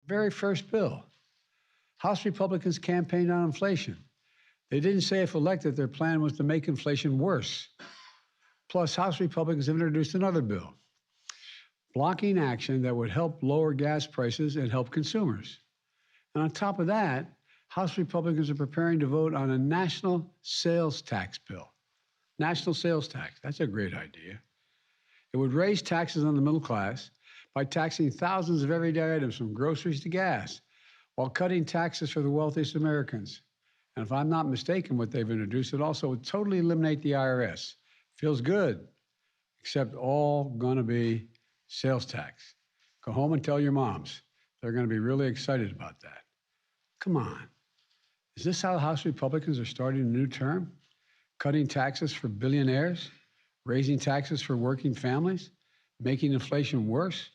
Very first bill. House Republicans campaigned on inflation. They didn't say if elected their plan was to make inflation worse. Plus, House Republicans have introduced another bill, blocking action that would help lower gas prices and help consumers. And on top of that, House Republicans are preparing to vote on a national sales tax bill. National sales tax, that's a great idea. It would raise taxes on the middle class by taxing thousands of everyday items from groceries to gas, while cutting taxes for the wealthiest Americans. And if I'm not mistaken, what they've introduced, it also would totally eliminate the IRS. Feels good, except all gonna be sales tax. Go home and tell your moms. They're gonna be really excited about that. Come on. Is this how House Republicans are starting a new term? Cutting taxes for billionaires? Raising taxes for working families? Making inflation worse?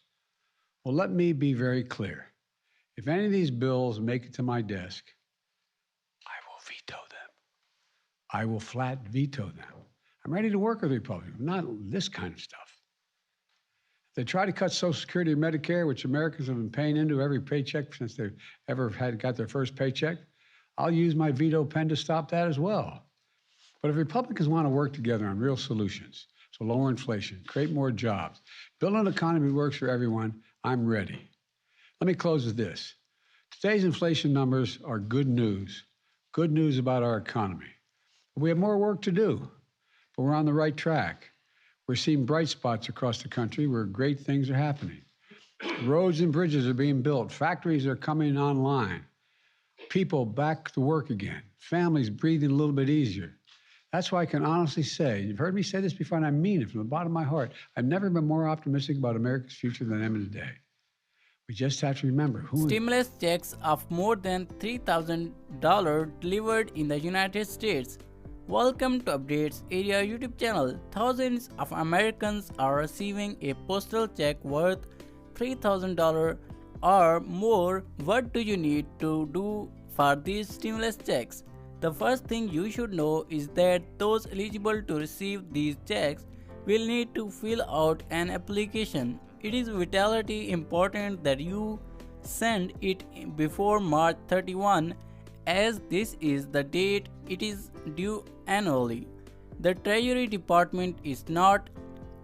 Well, let me be very clear. If any of these bills make it to my desk, I will veto them. I will flat veto them. I'm ready to work with Republicans, not this kind of stuff. If they try to cut Social Security or Medicare, which Americans have been paying into every paycheck since they've ever got their first paycheck, I'll use my veto pen to stop that as well. But if Republicans want to work together on real solutions to lower inflation, create more jobs, build an economy that works for everyone, I'm ready. Let me close with this. Today's inflation numbers are good news about our economy. We have more work to do, but we're on the right track. We're seeing bright spots across the country where great things are happening. Roads and bridges are being built. Factories are coming online. People back to work again. Families breathing a little bit easier. That's why I can honestly say, you've heard me say this before, and I mean it from the bottom of my heart, I've never been more optimistic about America's future than I am today. We just have to remember who... Stimulus checks of more than $3,000 delivered in the United States. Welcome to Updates Area YouTube channel. Thousands of Americans are receiving a postal check worth $3,000 or more. What do you need to do for these stimulus checks? The first thing you should know is that those eligible to receive these checks will need to fill out an application. It is vitally important that you send it before March 31, as this is the date it is due annually. The Treasury Department is not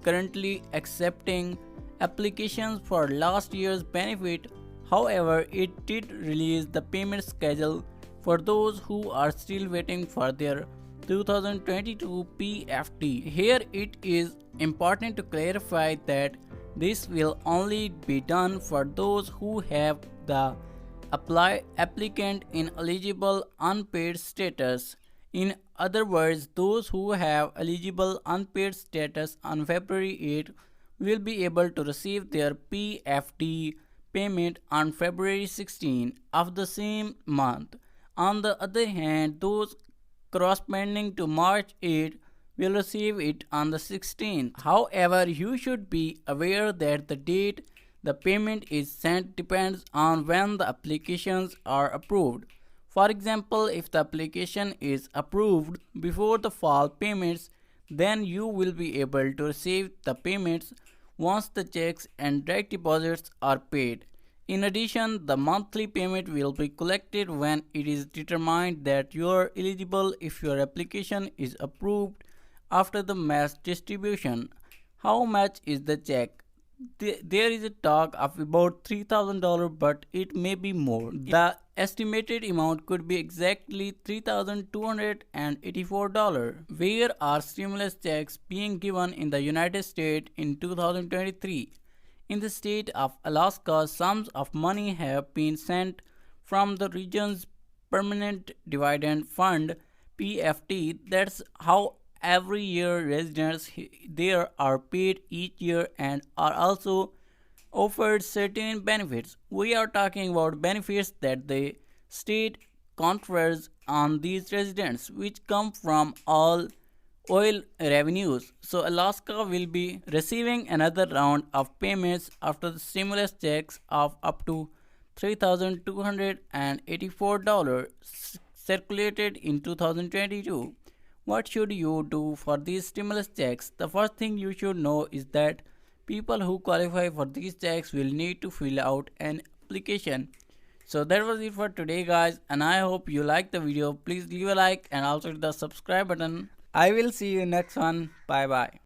currently accepting applications for last year's benefit. However, it did release the payment schedule for those who are still waiting for their 2022 PFD. Here it is important to clarify that this will only be done for those who have the applicant in eligible unpaid status. In other words, those who have eligible unpaid status on February 8 will be able to receive their PFD payment on February 16 of the same month. On the other hand, those corresponding to March 8 will receive it on the 16th. However, you should be aware that the date the payment is sent depends on when the applications are approved. For example, if the application is approved before the fall payments, then you will be able to receive the payments once the checks and direct deposits are paid. In addition, the monthly payment will be collected when it is determined that you are eligible if your application is approved after the mass distribution. How much is the check? There is a talk of about $3,000, but it may be more. The estimated amount could be exactly $3,284. Where are stimulus checks being given in the United States in 2023? In the state of Alaska, sums of money have been sent from the region's Permanent Dividend Fund (PFD). That's how every year residents there are paid each year and are also offered certain benefits. We are talking about benefits that the state confers on these residents, which come from all oil revenues. So Alaska will be receiving another round of payments after the stimulus checks of up to $3,284 circulated in 2022. What should you do for these stimulus checks? The first thing you should know is that people who qualify for these checks will need to fill out an application. So that was it for today guys, and I hope you liked the video. Please leave a like and also hit the subscribe button. I will see you next one. Bye bye.